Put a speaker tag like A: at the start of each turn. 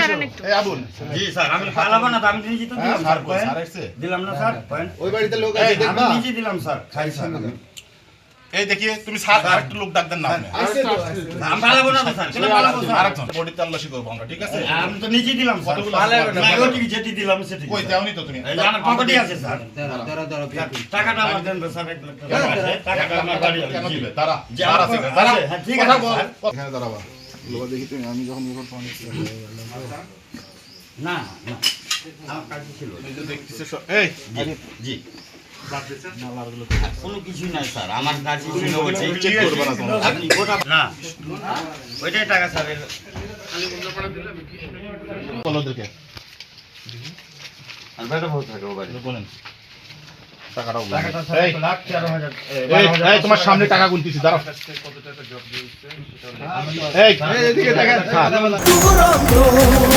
A: দাঁড়ান একটু।
B: এই আবুল
C: জি স্যার আমি পালাবো না তো আমি নিজে তো দিলাম
B: স্যার
C: স্যার
B: কই স্যার আসছে
C: দিলাম না স্যার পয়েন্ট
D: ওই বাড়িতে লোক
B: এই,
D: আছে
C: আমি
D: দেখবা
C: নিজে দিলাম স্যার খাই স্যার আমি।
B: এই দেখিয়ে তুমি স্যার আরেকটা লোক ডাক দেন না আপনি
D: আসছে তো আসছে।
C: আমি পালাবো না তো স্যার কেন পালাবো স্যার
B: আরেকজন বডি তল্লাশি করব আমরা ঠিক আছে
C: আমি তো নিজে দিলাম স্যার
B: কতগুলো
C: পালাবো না
B: আছে?
C: ওই ঠিক যেটি দিলাম সেটি
B: কই দেওনি তো তুমি
C: এই যে আমার পকেটে আছে স্যার
D: দাঁড়া
C: টাকাটা আমার দেন তো স্যার 1 লাখ টাকা আছে টাকাটা আমার বাড়ি
B: কেন
C: আছে
B: দিবে তারা
C: যে
B: স্যার
C: আমার
B: আছে
C: আছে,
B: তারা
C: হ্যাঁ, ঠিক
B: কথা
C: আছে,
B: বল
C: স্যার।
B: এখানে দাঁড়াবা লোক দেখি তুমি আমি যখন ইয়ে করতে অনেক
C: না না আমার কাছে ছিল
B: এই যে দেখতেছে এই
C: জি কোনো কিছুই নাই স্যার আমার কাছে ছিল ওইটাই
B: চেক করবে না তোমরা
C: আপনি গোটা না ওইটাই টাকা স্যার
B: বলো দেখে
C: আর বেটা বহুত থাকে ও বাড়ি
B: বলেন টাকাটাও বলেন।
C: টাকাটা স্যার
B: এই
C: 1,13,000
B: এই তোমার সামনে টাকা গুনতেছি দাঁড়াও এই
D: এদিকে দেখা
E: Guru